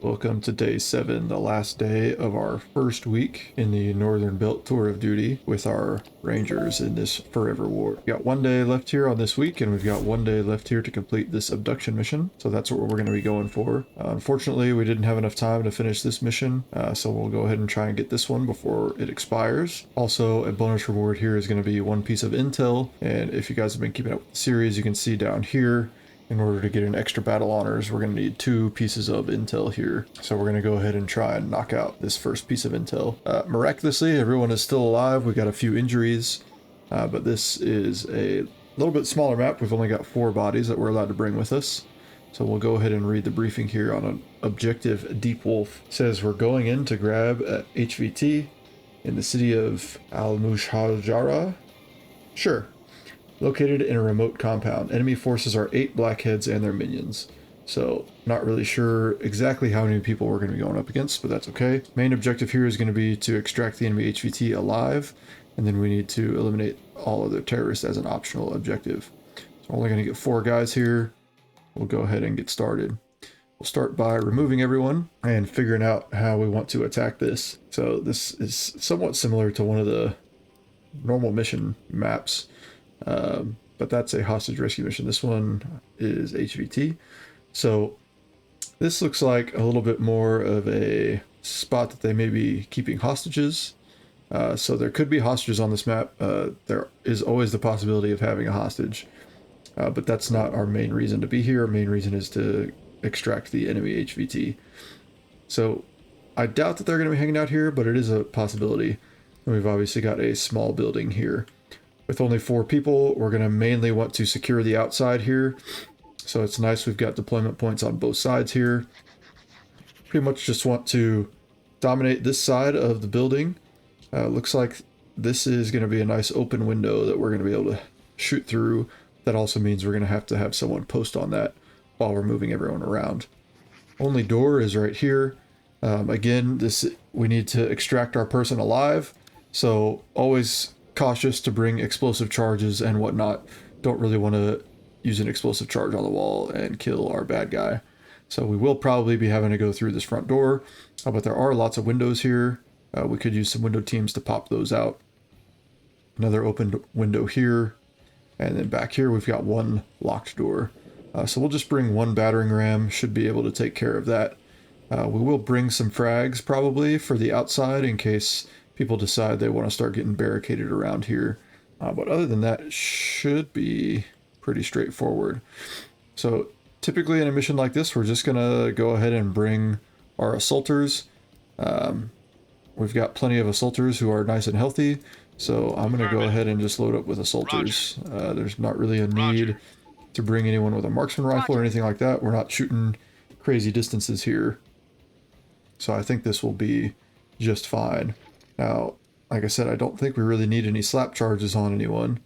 Welcome to day 7, the last day of our first week in the Northern Belt Tour of Duty with our Rangers in this Forever War. We've got 1 day left here on this week, and we've got 1 day left here to complete this abduction mission, so that's what we're going to be going for. Unfortunately, we didn't have enough time to finish this mission, so we'll go ahead and try and get this one before it expires. Also, a bonus reward here is going to be 1 piece of intel, and if you guys have been keeping up with the series, you can see down here, in order to get an extra battle honors, we're going to need 2 pieces of intel here. So we're going to go ahead and try and knock out this first piece of intel. Miraculously, everyone is still alive. We got a few injuries, but this is a little bit smaller map. We've only got 4 bodies that we're allowed to bring with us. So we'll go ahead and read the briefing here on an objective. Deep Wolf says we're going in to grab HVT in the city of Al-Mushajara. Sure. Located in a remote compound. Enemy forces are 8 blackheads and their minions. So, not really sure exactly how many people we're going to be going up against, but that's okay. Main objective here is going to be to extract the enemy HVT alive, and then we need to eliminate all other terrorists as an optional objective. So we're only going to get 4 guys here. We'll go ahead and get started. We'll start by removing everyone and figuring out how we want to attack this. So this is somewhat similar to one of the normal mission maps. But that's a hostage rescue mission. This one is HVT. So this looks like a little bit more of a spot that they may be keeping hostages. So there could be hostages on this map. There is always the possibility of having a hostage, but that's not our main reason to be here. Our main reason is to extract the enemy HVT. So I doubt that they're going to be hanging out here, but it is a possibility. And we've obviously got a small building here. With only 4 people, we're going to mainly want to secure the outside here. So it's nice we've got deployment points on both sides here. Pretty much just want to dominate this side of the building. Looks like this is going to be a nice open window that we're going to be able to shoot through. That also means we're going to have someone post on that while we're moving everyone around. Only door is right here. Again, we need to extract our person alive. So always cautious to bring explosive charges and whatnot. Don't really want to use an explosive charge on the wall and kill our bad guy. So we will probably be having to go through this front door, but there are lots of windows here. We could use some window teams to pop those out. Another open window here, and then back here we've got 1 locked door. So we'll just bring 1 battering ram, should be able to take care of that. We will bring some frags probably for the outside in case people decide they want to start getting barricaded around here. But other than that, it should be pretty straightforward. So typically in a mission like this, we're just going to go ahead and bring our assaulters. We've got plenty of assaulters who are nice and healthy, so I'm going to go ahead and just load up with assaulters. There's not really a need to bring anyone with a marksman rifle or anything like that. We're not shooting crazy distances here. So I think this will be just fine. Now, like I said, I don't think we really need any slap charges on anyone.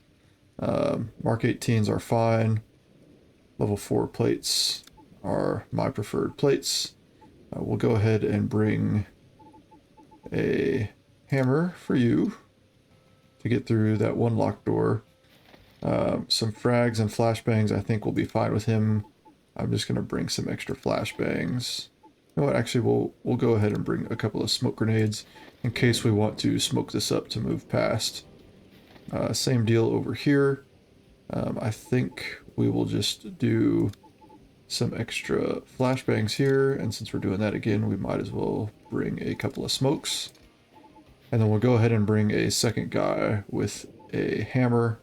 Mark 18s are fine. Level 4 plates are my preferred plates. We'll go ahead and bring a hammer for you to get through that 1 locked door. Some frags and flashbangs I think will be fine with him. I'm just going to bring some extra flashbangs. You know what, actually we'll go ahead and bring a couple of smoke grenades in case we want to smoke this up to move past. Same deal over here. I think we will just do some extra flashbangs here, and since we're doing that again, we might as well bring a couple of smokes. And then we'll go ahead and bring a second guy with a hammer.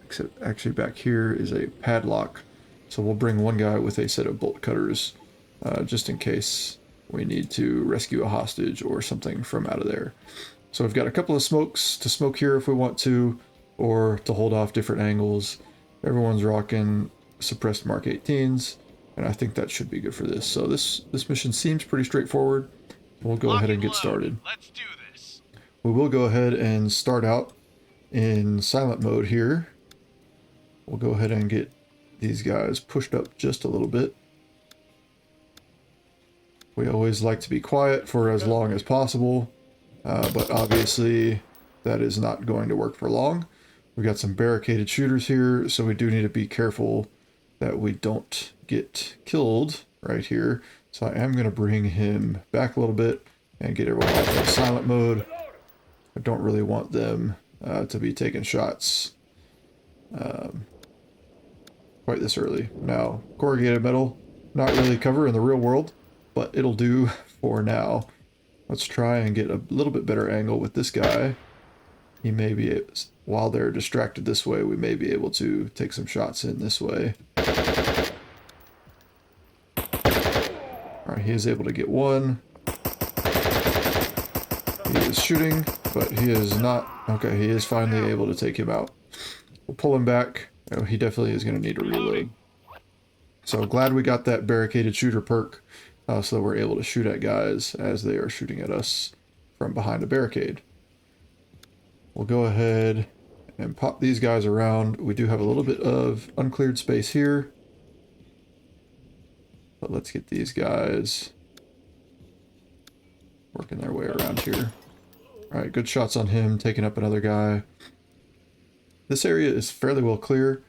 Except actually back here is a padlock. So we'll bring 1 guy with a set of bolt cutters, just in case we need to rescue a hostage or something from out of there. So we've got a couple of smokes to smoke here if we want to, or to hold off different angles. Everyone's rocking suppressed Mark 18s, and I think that should be good for this. So this mission seems pretty straightforward. We'll go ahead and get started. Let's do this. We will go ahead and start out in silent mode here. We'll go ahead and get these guys pushed up just a little bit. We always like to be quiet for as long as possible, but obviously that is not going to work for long. We've got some barricaded shooters here, so we do need to be careful that we don't get killed right here. So I am going to bring him back a little bit and get everyone back in silent mode. I don't really want them to be taking shots quite this early. Now, corrugated metal, not really cover in the real world, but it'll do for now. Let's try and get a little bit better angle with this guy. He may be, while they're distracted this way, we may be able to take some shots in this way. Alright, he is able to get one. He is shooting, but he is not... Okay, he is finally able to take him out. We'll pull him back. Oh, he definitely is going to need to reload. So glad we got that barricaded shooter perk, so that we're able to shoot at guys as they are shooting at us from behind a barricade. We'll go ahead and pop these guys around. We do have a little bit of uncleared space here. But let's get these guys working their way around here. Alright, good shots on him, taking up another guy. This area is fairly well clear.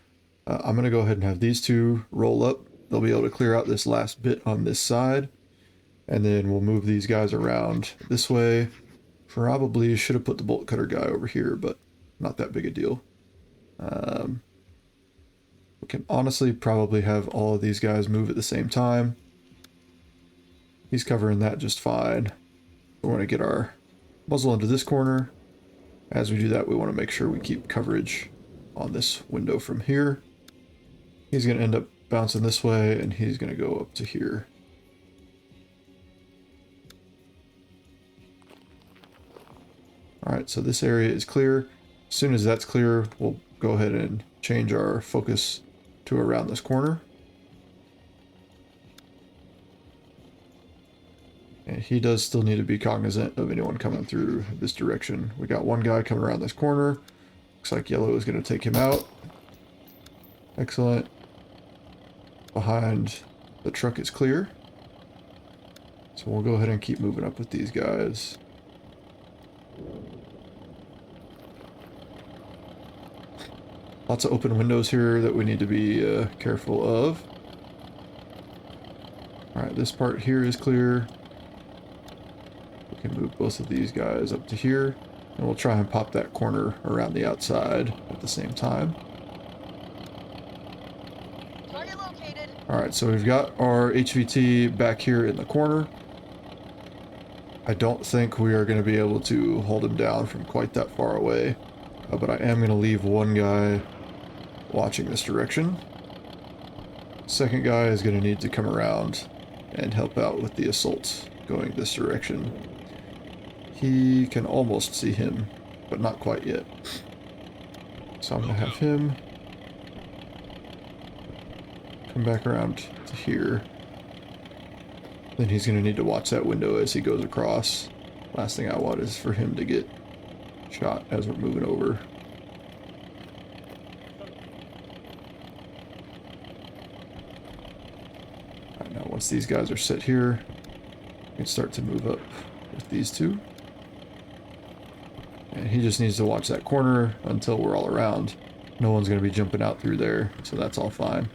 I'm going to go ahead and have these two roll up. They'll be able to clear out this last bit on this side. And then we'll move these guys around this way. Probably should have put the bolt cutter guy over here, but not that big a deal. We can honestly probably have all of these guys move at the same time. He's covering that just fine. We want to get our muzzle into this corner. As we do that, we want to make sure we keep coverage on this window from here. He's going to end up bouncing this way, and he's going to go up to here. Alright, so this area is clear. As soon as that's clear, we'll go ahead and change our focus to around this corner. And he does still need to be cognizant of anyone coming through this direction. We got one guy coming around this corner. Looks like yellow is going to take him out. Excellent. Behind the truck is clear. So we'll go ahead and keep moving up with these guys. Lots of open windows here that we need to be careful of. Alright, this part here is clear. We can move both of these guys up to here. And we'll try and pop that corner around the outside at the same time. Target located. Alright, so we've got our HVT back here in the corner. I don't think we are going to be able to hold him down from quite that far away. But I am going to leave one guy watching this direction. Second guy is going to need to come around and help out with the assault going this direction. He can almost see him, but not quite yet. So I'm going to have him come back around to here. Then he's going to need to watch that window as he goes across. Last thing I want is for him to get shot as we're moving over. Alright, now once these guys are set here, we can start to move up with these two. And he just needs to watch that corner until we're all around. No one's going to be jumping out through there, so that's all fine.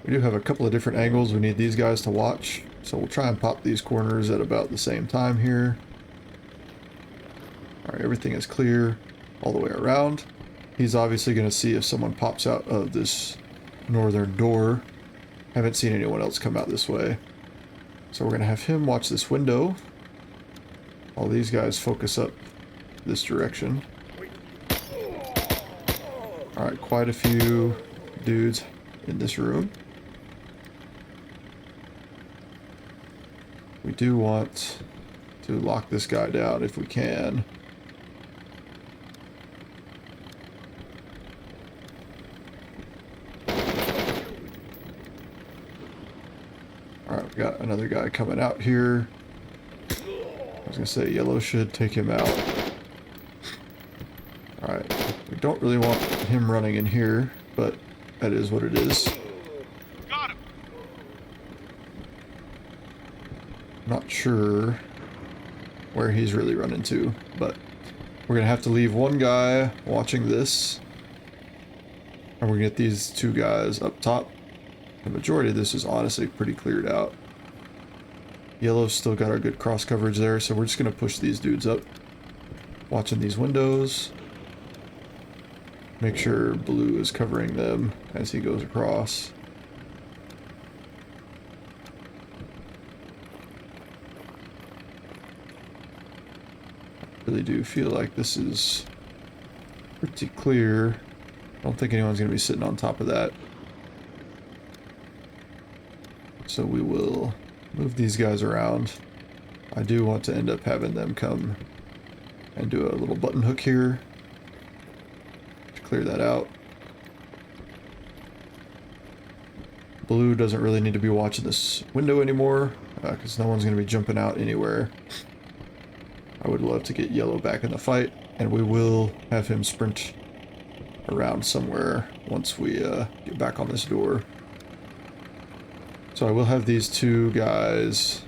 We do have a couple of different angles we need these guys to watch, so we'll try and pop these corners at about the same time here. Alright, everything is clear all the way around. He's obviously going to see if someone pops out of this northern door. Haven't seen anyone else come out this way. So we're going to have him watch this window. All these guys focus up this direction. Alright, quite a few dudes in this room. We do want to lock this guy down if we can. Alright, we got another guy coming out here. I was gonna say yellow should take him out. Alright, we don't really want him running in here, but that is what it is. Got him. Not sure where he's really running to, but we're gonna have to leave one guy watching this. And we're gonna get these two guys up top. The majority of this is honestly pretty cleared out. Yellow's still got our good cross coverage there, so we're just gonna push these dudes up. Watching these windows. Make sure blue is covering them as he goes across. I really do feel like this is pretty clear. I don't think anyone's going to be sitting on top of that. So we will move these guys around. I do want to end up having them come and do a little button hook here to clear that out. Blue doesn't really need to be watching this window anymore because no one's going to be jumping out anywhere. I would love to get yellow back in the fight, and we will have him sprint around somewhere once we get back on this door. So I will have these two guys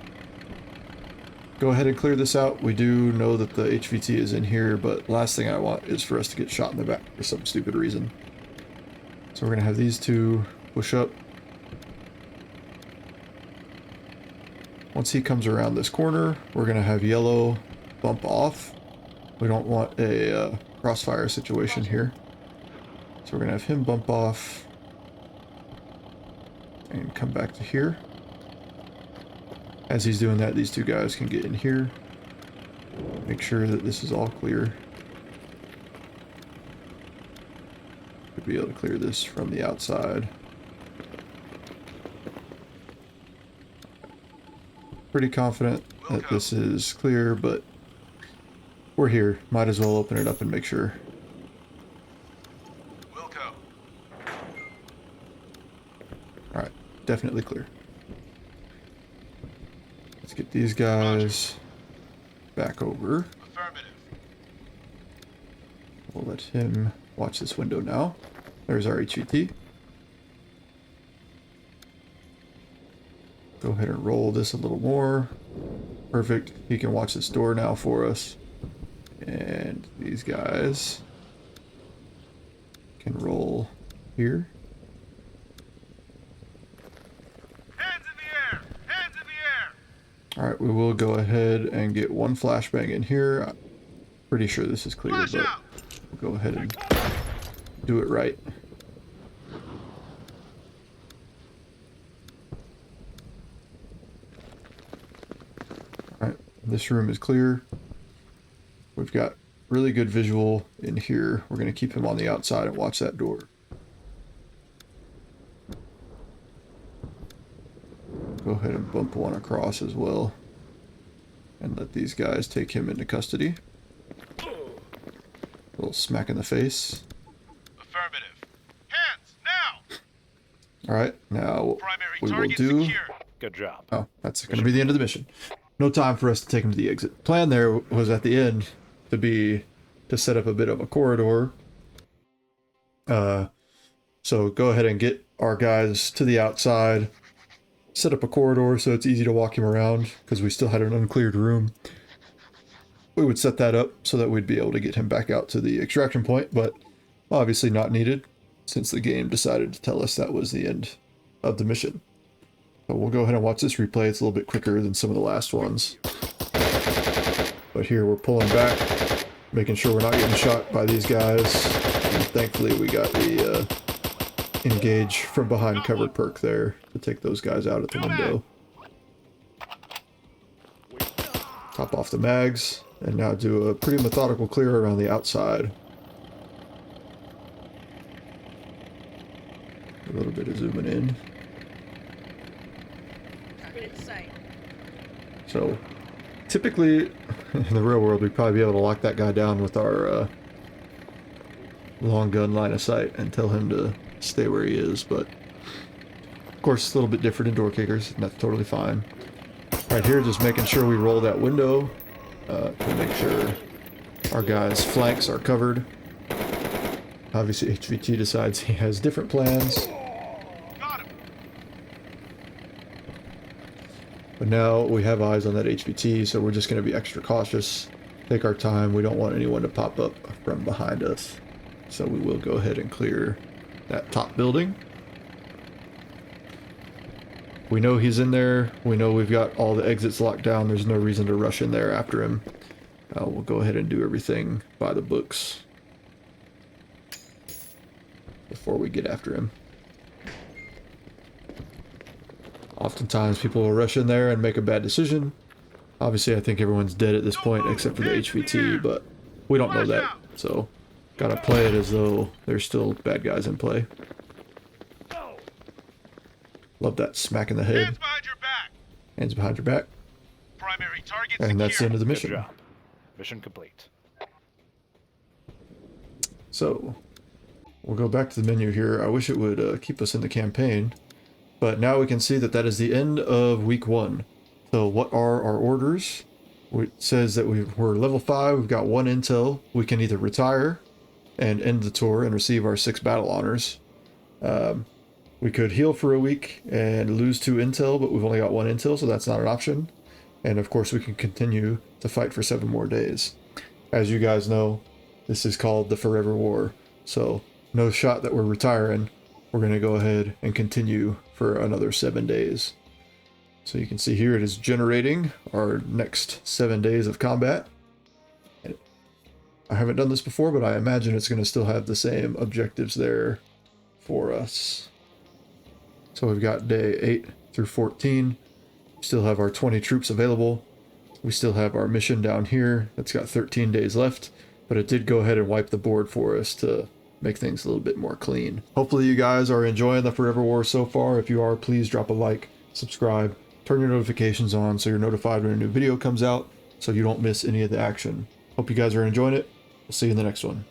go ahead and clear this out. We do know that the HVT is in here, but last thing I want is for us to get shot in the back for some stupid reason. So we're going to have these two push up. Once he comes around this corner, we're going to have yellow bump off. We don't want a crossfire situation here. So we're going to have him bump off and come back to here. As he's doing that, these two guys can get in here. Make sure that this is all clear. Should be able to clear this from the outside. Pretty confident that this is clear, but we're here. Might as well open it up and make sure. Alright, definitely clear. Let's get these guys back over. We'll let him watch this window now. There's our HVT. Go ahead and roll this a little more. Perfect. He can watch this door now for us. And these guys can roll here. Hands in the air! Hands in the air! Alright, we will go ahead and get one flashbang in here. I'm pretty sure this is clear, but we'll go ahead and do it right. Alright, this room is clear. We've got really good visual in here. We're going to keep him on the outside and watch that door. Go ahead and bump one across as well. And let these guys take him into custody. A little smack in the face. Affirmative. Hands, now! Alright, now Primary we will target do... secure. Good job. Oh, that's going to be the end of the mission. No time for us to take him to the exit. Plan there was at the end to set up a bit of a corridor. So go ahead and get our guys to the outside. Set up a corridor so it's easy to walk him around because we still had an uncleared room. We would set that up so that we'd be able to get him back out to the extraction point, but obviously not needed since the game decided to tell us that was the end of the mission. So we'll go ahead and watch this replay. It's a little bit quicker than some of the last ones. But here we're pulling back, making sure we're not getting shot by these guys. And thankfully we got the engage from behind cover perk there to take those guys out at the window. Top off the mags, and now do a pretty methodical clear around the outside. A little bit of zooming in. So, typically, in the real world, we'd probably be able to lock that guy down with our long gun line of sight and tell him to stay where he is, but of course it's a little bit different in door kickers, and that's totally fine. Right here, just making sure we roll that window to make sure our guys' flanks are covered. Obviously, HVT decides he has different plans. But now we have eyes on that HVT, so we're just going to be extra cautious. Take our time. We don't want anyone to pop up from behind us. So we will go ahead and clear that top building. We know he's in there. We know we've got all the exits locked down. There's no reason to rush in there after him. We'll go ahead and do everything by the books before we get after him. Oftentimes people will rush in there and make a bad decision. Obviously, I think everyone's dead at this point except for the HVT, but we don't know that. So, gotta play it as though there's still bad guys in play. Love that smack in the head. Hands behind your back. Hands behind your back. Primary target And that's the end of the Good mission. job. Mission complete. So, we'll go back to the menu here. I wish it would keep us in the campaign. But now we can see that that is the end of week 1. So what are our orders? It says that we're level 5, we've got 1 intel. We can either retire and end the tour and receive our 6 battle honors. We could heal for a week and lose 2 intel, but we've only got 1 intel, so that's not an option. And of course we can continue to fight for 7 more days. As you guys know, this is called the Forever War. So no shot that we're retiring. We're going to go ahead and continue for another 7 days. So you can see here it is generating our next 7 days of combat. I haven't done this before, but I imagine it's going to still have the same objectives there for us. So we've got day 8 through 14. We still have our 20 troops available. We still have our mission down here that's got 13 days left, but it did go ahead and wipe the board for us to make things a little bit more clean. Hopefully you guys are enjoying the Forever War so far. If you are, please drop a like, subscribe, turn your notifications on so you're notified when a new video comes out so you don't miss any of the action. Hope you guys are enjoying it. We'll see you in the next one.